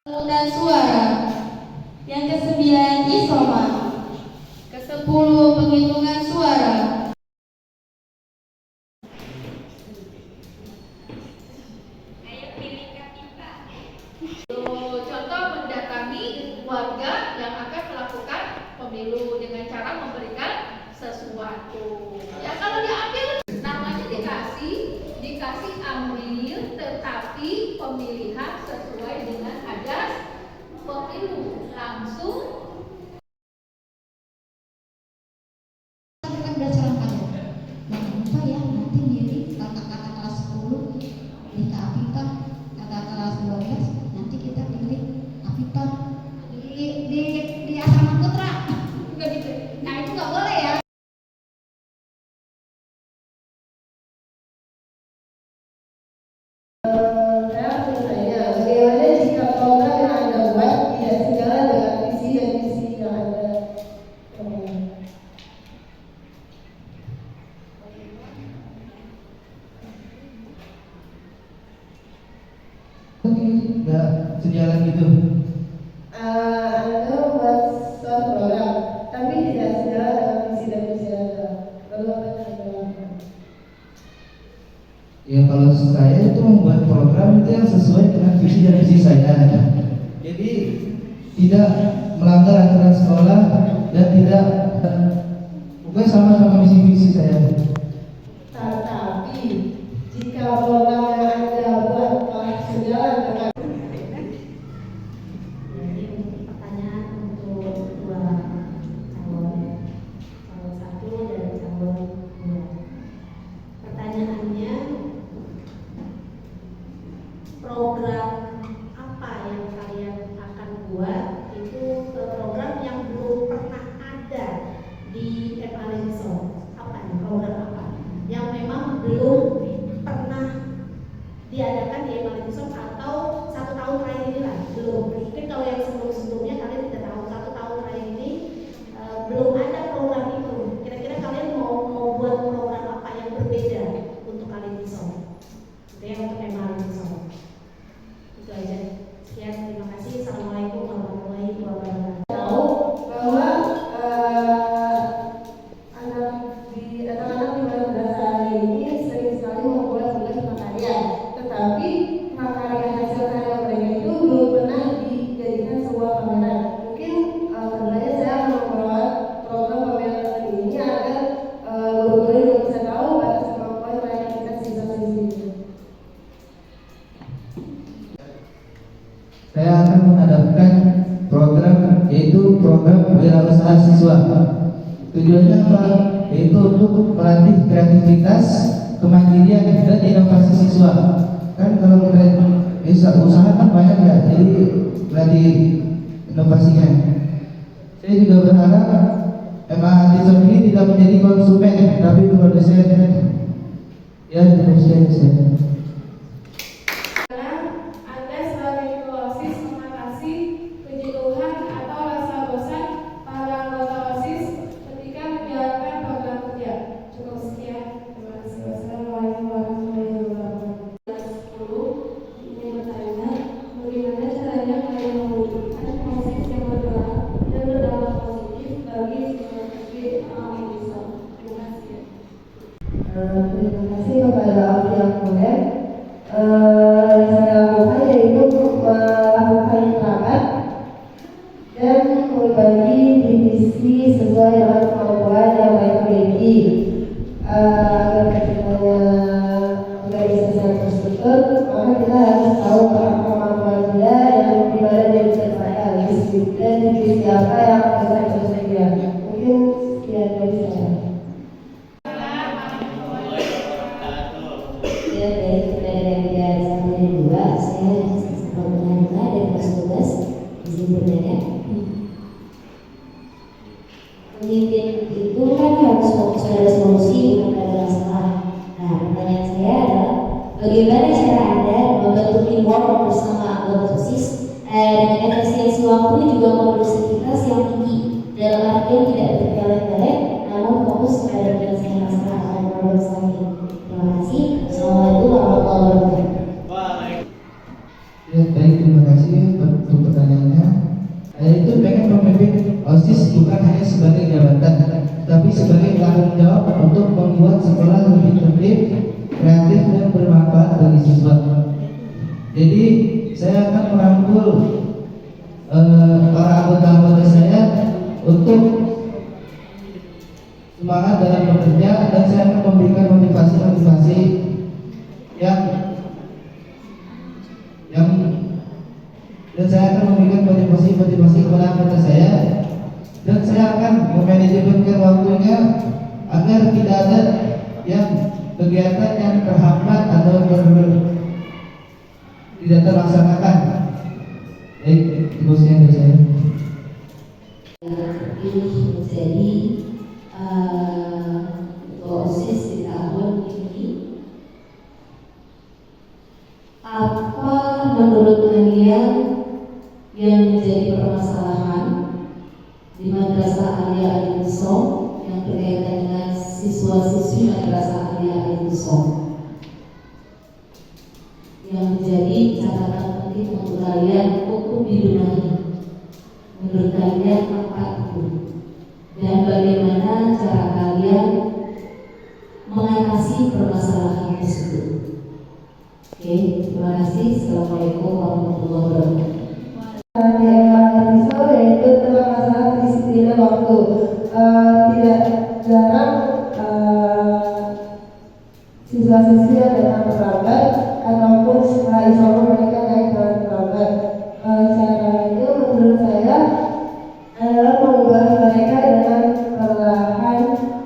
Penggunaan suara. Yang ke-9 isoma. Ke-10 penghitungan suara. Ayo pilih Kapita. Contoh mendatangi warga yang akan melakukan pemilu dengan cara memberikan sesuatu. Ya kalau diambil namanya dikasih ambil, tetapi pemilihan sesuai dengan ajas pemilu langsung. Kan berdasarkan kader. Jangan lupa ya nanti milih kata-kata kelas 10 di Kapita, kata kelas 12 nanti kita pilih Kapita di asrama putra. Enggak gitu. Nah itu nggak boleh ya. Saya bertanya, bagaimana jika program yang Anda buat tidak sejalan dengan visi dan misi yang Anda nggak sejalan gitu. Anda membuat suatu program, tapi tidak sejalan dengan visi dan misi Anda. Lalu apa yang Anda lakukan? Ya kalau saya itu membuat program itu yang sesuai dengan visi dan misi saya. Jadi tidak melanggar aturan sekolah dan tidak pokoknya sama-sama misi saya. Tetapi jika program yang Anda buat telah sejalan dengan Pertanyaan untuk dua calon satu dan calon dua. Pertanyaannya, program apa yang kalian akan buat itu program yang belum pernah ada di MA Lensor. Apa nih program apa yang memang belum pernah diadakan di MA Lensor atau 1 tahun terakhir ini lah belum. Mungkin kalau yang sebelum-sebelumnya kalian tidak tahu, 1 tahun terakhir ini belum ada program itu. Kira-kira kalian mau buat program apa yang berbeda untuk kalian Lensor? Itu yang untuk MA Lensor. Itu aja. Sekian, terima kasih. Assalamualaikum warahmatullahi wabarakatuh. tahu bahwa anak-anak di madrasah ini sering sekali membuat tugas prakarya, tetapi prakarya hasil karya mereka itu belum pernah dijadikan sebuah pameran. Mungkin sebenarnya saya akan membuat program pameran ini agar guru-guru yang bisa tahu batas kemampuan mereka kita siswa-siswi. Saya akan menghadapkan program yaitu program wirausaha siswa. Tujuannya apa? Yaitu untuk melatih kreativitas, kemandirian dan inovasi siswa. Kan kalau kita bisa usaha kan banyak ya, jadi melatih inovasinya. Saya juga berharap MA Lensor ini tidak menjadi konsumen tapi produsen. Ya, demikian saya. Anda sebagai ketua OSIS mengatasi kejenuhan atau rasa bosan para anggota OSIS ketika menjalankan program kerja. Cukup sekian. Terima kasih. Wassalamualaikum warahmatullahi wabarakatuh. 10 ingin bertanya, bagaimana caranya kalian mewujudkan OSIS yang bergerak dan berdampak positif bagi siswa-siswi MA Lensor? Terima kasih. Terima kasih kepada Afi yang mulia. Saya lakukan yaitu melakukan rapat dan membagi divisi sesuai dengan kemampuan yang mereka miliki agar kita bisa secara terstruktur, maka kita harus tahu kemampuan dia yang dimana dia bisa dipakai dan divisi apa yang bisa selesai dia. Mungkin sekian dari saya. Ya, dari sampai 2 saya pernah dari kelas 12 izin bertanya. Pemimpin itu kan harus fokus pada solusi bukan pada masalah. Nah, pertanyaan saya adalah bagaimana cara Anda membantu teamwork bersama anggota OSIS dengan efisiensi waktu juga produktivitas yang tinggi dalam artian tidak bertele-tele namun fokus pada penyelesaian masalah atau problem solving. Terima kasih. Assalamualaikum warahmatullahi wabarakatuh. Ya, baik, terima kasih. kasih untuk pertanyaannya. Saya itu pengen memimpin OSIS bukan hanya sebagai jabatan, tapi sebagai tanggung jawab untuk membuat sekolah lebih tertib, kreatif dan bermanfaat bagi siswa. Jadi saya akan merangkul para anggota-anggota saya untuk semangat dalam bekerja, dan saya akan memberikan motivasi-motivasi yang dan saya akan memberikan motivasi kepada anggota saya, dan saya akan memanajemenkan waktunya agar tidak ada yang kegiatan yang terhambat atau tidak terlaksanakan. Terusnya dari saya. Terpilih menjadi OSIS di tahun ini, apa menurut kalian yang menjadi permasalahan di Madrasah Alia Al-Insom yang berkaitan dengan siswa-siswi Madrasah Alia Al-Insom, yang menjadi catatan penting untuk kalian untuk dibenahi? Menurut kalian apa itu? Dan bagaimana cara kalian mengatasi permasalahan tersebut? Oke, terima kasih. Assalamualaikum warahmatullahi wabarakatuh. Yang sore itu tentang masalah kedisiplinan waktu. Tidak jarang siswa-siswi yang datang terlambat ataupun setelah isoma mereka naik dengan terlambat. Cara itu menurut saya adalah mengubah mereka dengan perlahan,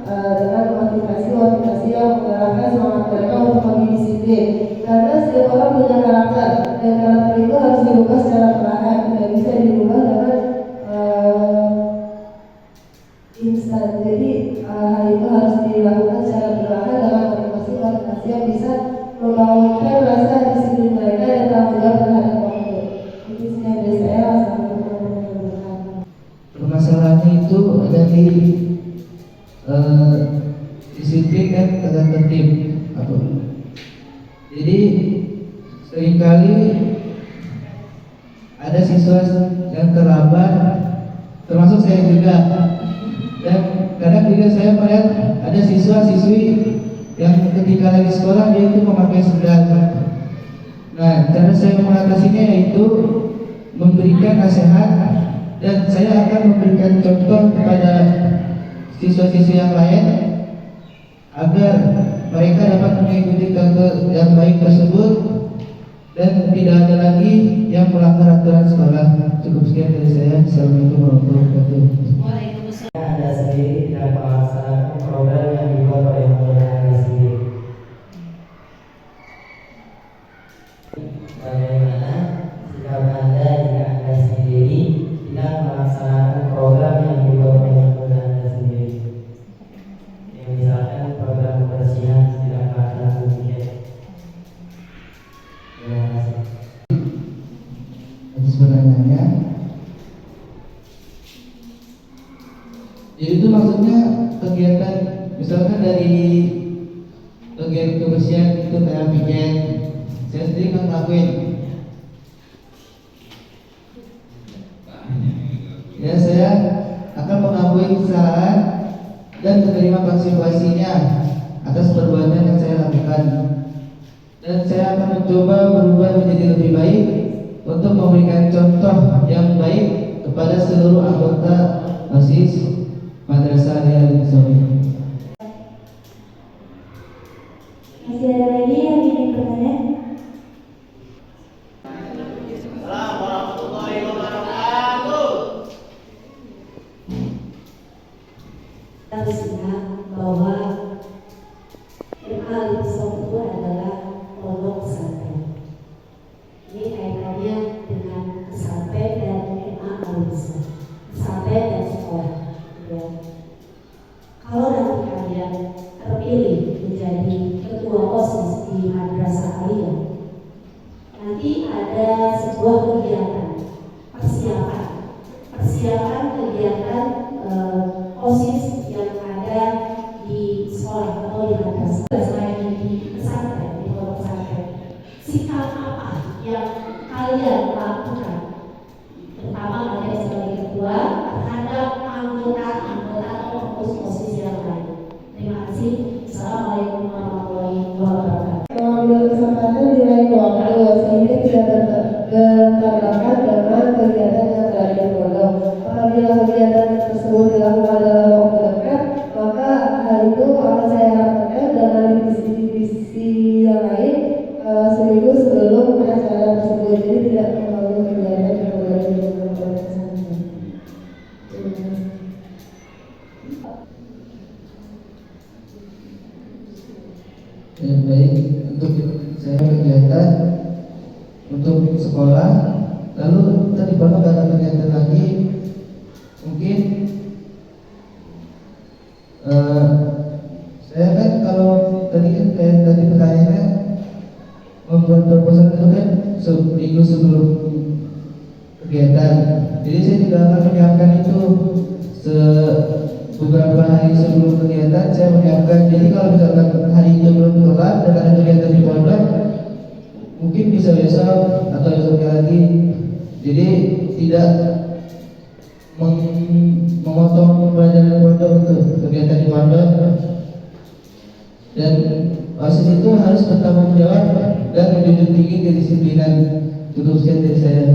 dengan motivasi yang mengarahkan semangat mereka untuk lebih disiplin. Karena setiap orang punya karakter, dan karakter itu harus diubah secara perlahan, tidak bisa diubah dengan instan. Jadi hal itu harus dilakukan secara perlahan dengan motivasi yang bisa membangunkan rasa disiplin mereka dan tanggung jawab terhadap waktu. Itu sekian dari saya. Permasalahannya itu ada di disiplin dan tata tertib. Jadi seringkali ada siswa yang terlambat, termasuk saya juga, dan kadang juga saya melihat ada siswa-siswi yang ketika lagi sekolah dia itu memakai sendal. Nah, cara saya mengatasinya yaitu memberikan nasihat, dan saya akan memberikan contoh kepada siswa-siswi yang lain agar mereka dapat mengikuti contoh yang baik tersebut dan tidak ada lagi yang melanggar aturan sekolah. Cukup sekian dari saya. Assalamualaikum warahmatullahi wabarakatuh. Anda sendiri dan pelaksanaan program yang dibuat oleh Anda sendiri. Bagaimana sikap Anda jika Anda sendiri tidak melaksanakan program yang dibuat oleh Anda sendiri? Yang misalkan program kebersihan tidak melaksanakan demikian. Terima kasih. Atas pertanyaannya. Jadi itu maksudnya kegiatan, misalkan dari kegiatan kebersihan itu kayak piket, saya sendiri kan ngelakuin. Ya, saya akan mengakui kesalahan dan menerima konsekuensinya atas perbuatan yang saya lakukan, dan saya akan mencoba berubah menjadi lebih baik untuk memberikan contoh yang baik kepada seluruh anggota OSIS Madrasah Alia Al-Insom. Masih ada lagi yang ingin bertanya? Kita harus ingat bahwa Al-Insom itu adalah pondok pesantren. Ini kaitannya dengan pesantren dan Al-Insom, pesantren dan sekolah. Ya. Kalau nanti kalian terpilih menjadi ketua OSIS di Madrasah Alia, nanti ada sebuah kegiatan persiapan kegiatan OSIS yang ada di sekolah atau di madrasah, selain di pesantren, di pondok pesantren. Sikap apa yang kalian lakukan, terutama kalian sebagai ketua terhadap anggota-anggota atau posisi yang lain. Terima kasih. Assalamualaikum warahmatullahi wabarakatuh. Mengambil kesempatan di lain waktu sehingga tidak bertabrakan dengan kegiatan yang telah dipodok. Apabila kegiatan tersebut dilakukan dalam waktu dekat, maka hal itu akan saya rapatkan dengan divisi yang lain seminggu sebelum acara tersebut. Jadi tidak mengganggu kegiatan yang telah dilakukan. Baik, untuk saya kegiatan untuk sekolah, lalu tadi Bapak ada kegiatan lagi, mungkin saya kan kalau tadi kan kayak tadi pertanyaannya membuat proposal itu kan seminggu sebelum kegiatan, jadi saya tidak akan menyiapkan itu beberapa hari sebelum kegiatan saya menyiapkan. Jadi kalau misalkan hari itu belum kelar dan ada kegiatan di pondok, mungkin bisa besok atau besoknya lagi. Jadi tidak memotong pelajaran pondok untuk kegiatan di pondok, dan OSIS itu harus bertanggung jawab dan menjunjung tinggi kedisiplinan. Cukup sekian dari saya.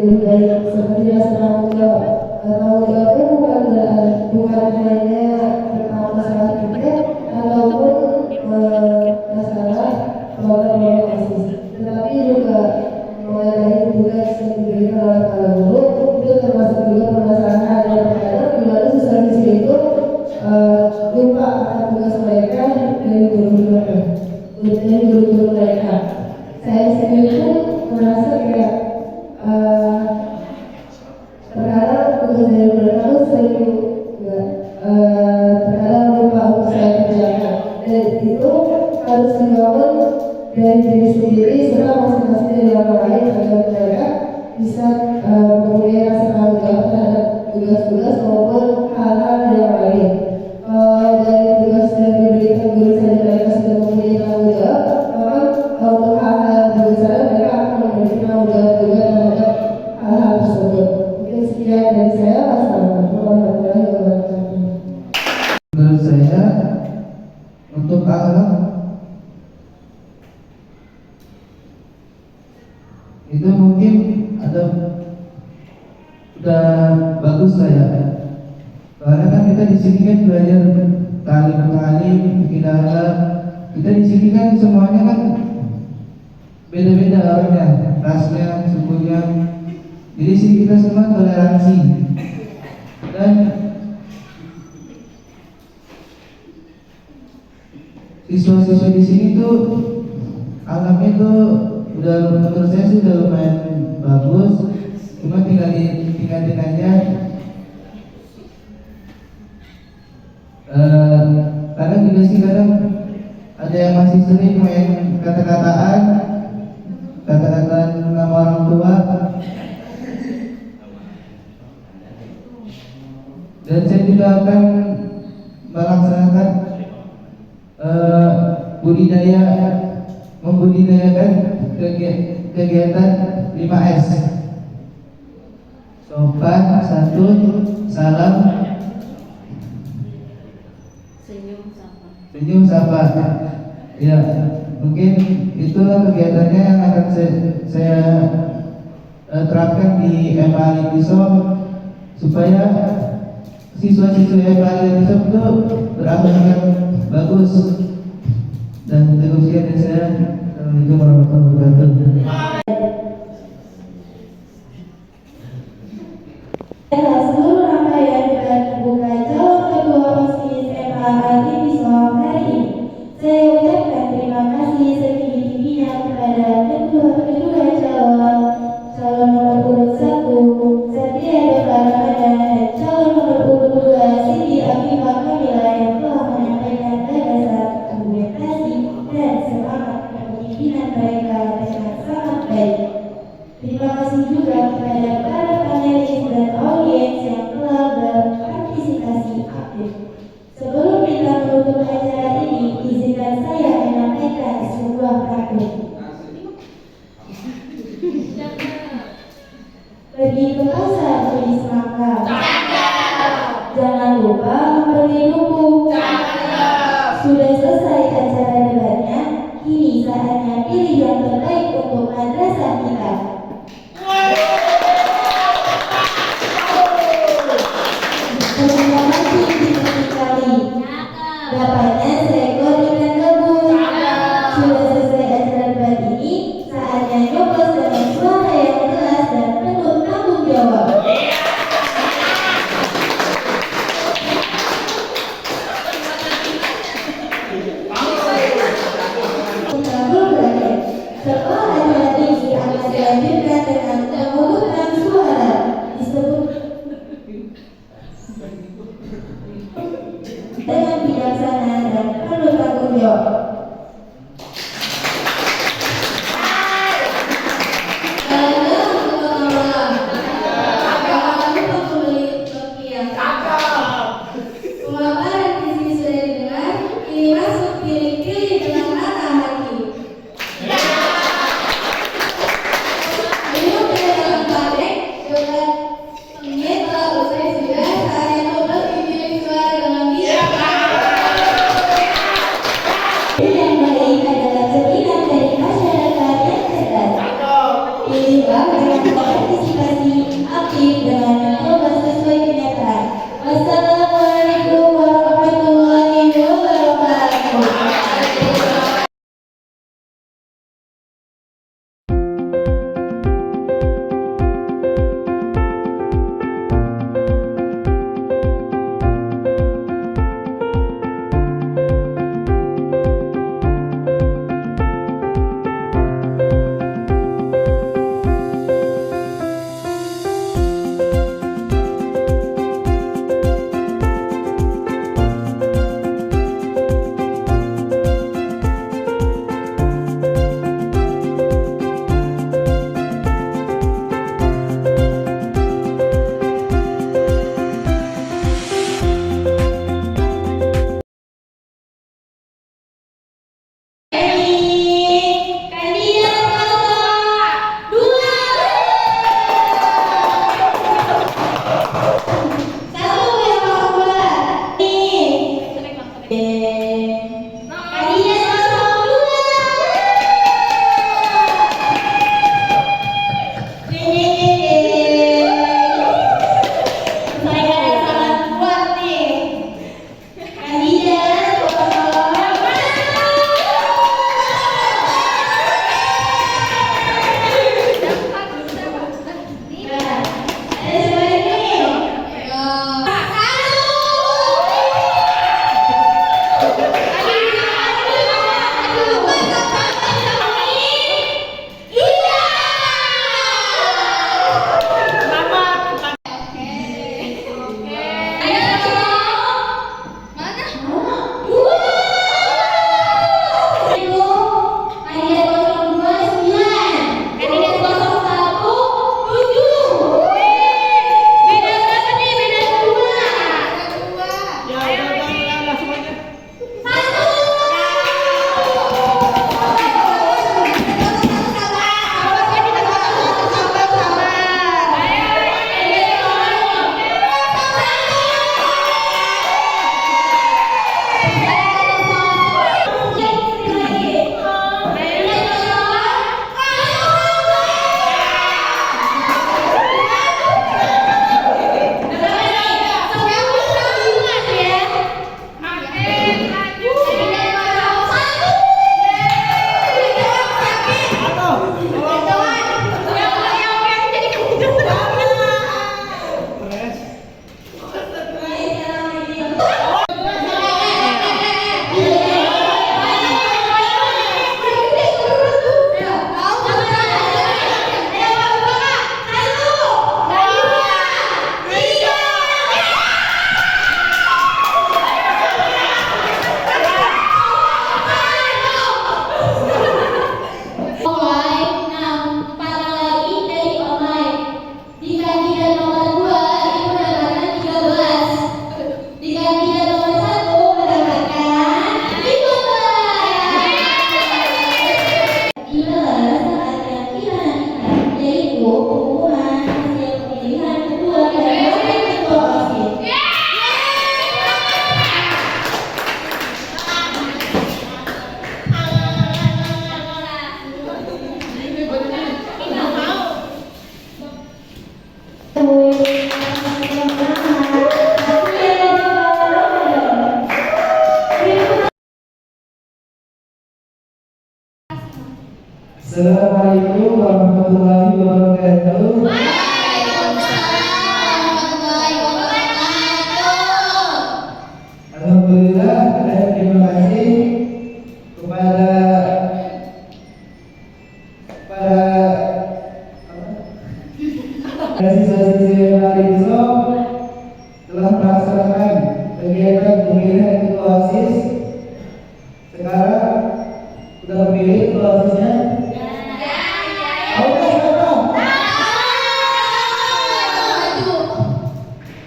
Baik, seperti rasa tanggung jawab. Tanggung jawab itu bukan hanya tentang masalah kita ataupun masalah program OSIS, tetapi juga mengenai tugas yang diberikan oleh para guru. Itu termasuk juga permasalahan yang terkadang di mana siswa-siswi itu lupa akan tugas mereka dari guru-guru mereka. Saya sendiri pun merasa kayak terkadang tugas dari mereka itu sering terkadang lupa untuk saya kerjakan, dan itu harus dibangun dari diri sendiri serta masing-masing dari orang lain agar mereka bisa mempunyai rasa tanggung jawab terhadap tugas-tugas maupun hal-hal yang lain. Dari tugas yang diberikan guru saja mereka sudah mempunyai tanggung jawab, maka untuk hal-hal yang lebih besar mereka akan memiliki tanggung jawab juga terhadap hal-hal tersebut. Mungkin sekian dari saya. Assalamualaikum warahmatullahi wabarakatuh. Menurut saya untuk akhlak itu mungkin ada udah bagus lah ya, karena kan kita di sini kan belajar talim, bikin akhlak. Kita di sini kan semuanya kan beda-beda orangnya, rasnya, sukunya. Jadi sini kita semua toleransi, dan siswa-siswa di sini tuh alamnya tuh udah, menurut saya sih udah lumayan bagus. Cuma tingkatin aja. Kadang juga sih kadang ada yang masih sering main kata-kataan nama orang tua. Dan saya juga akan melaksanakan membudidayakan kegiatan 5S: sopan, santun, salam, senyum, sapa. Ya, mungkin itulah kegiatannya yang akan saya terapkan di MA Lipisom, supaya siswa-siswa MA Lipisom itu berakhlak yang bagus. Dan cukup sekian dari saya. Assalamualaikum warahmatullahi wabarakatuh. Seluruh rangkaian dan membuka calon ketua OSIS MA Lipisom hari ini. Saya ucapkan terima kasih setinggi-tingginya kepada kedua calon nomor urut 1 Satria Dr. Ramadan dan calon nomor urut 2 Siti Afifah Kamila yang telah menyampaikan gagasan, argumentasi, dan semangat kepemimpinan mereka Terima kasih juga kepada para panelis dan audiens yang telah berpartisipasi aktif. Sebelum kita menutup acara ini, izinkan saya menyampaikan sebuah pantun. Pergi ke pasar beli semangka. Jangan lupa membeli buku. Sudah selesai acara debatnya, kini saatnya pilih yang terbaik untuk madrasah kita. Assalamualaikum warahmatullahi wabarakatuh. Alhamdulillah dan terima kasih kepada siswa-siswi yang hari ini telah melaksanakan kegiatan pemilihan ketua OSIS. Sekarang sudah memilih ketua OSISnya? Tahu siapa?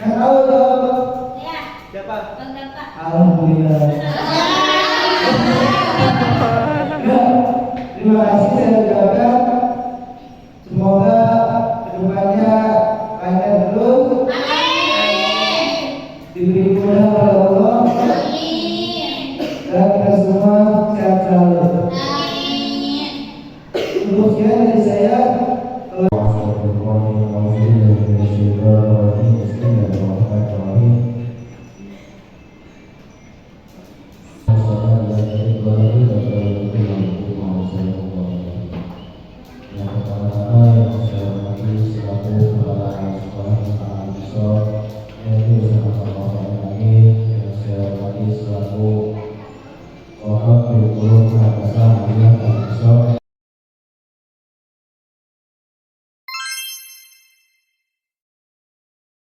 Yang tahu jawab. Siapa? Alhamdulillah. Ya, terima kasih saya ucapkan. Semoga kedepannya panjang terus. Diberi mudah oleh Allah. Dan kita semua sehat selalu. Untuk sekian dari saya. Yang pertama-tama yang saya hormati selaku kepala sekolah Al-Aqsa yaitu bersama Bapak Nani, yang saya hormati selaku Bapak Kurikulum Bahasa Al-Aqsa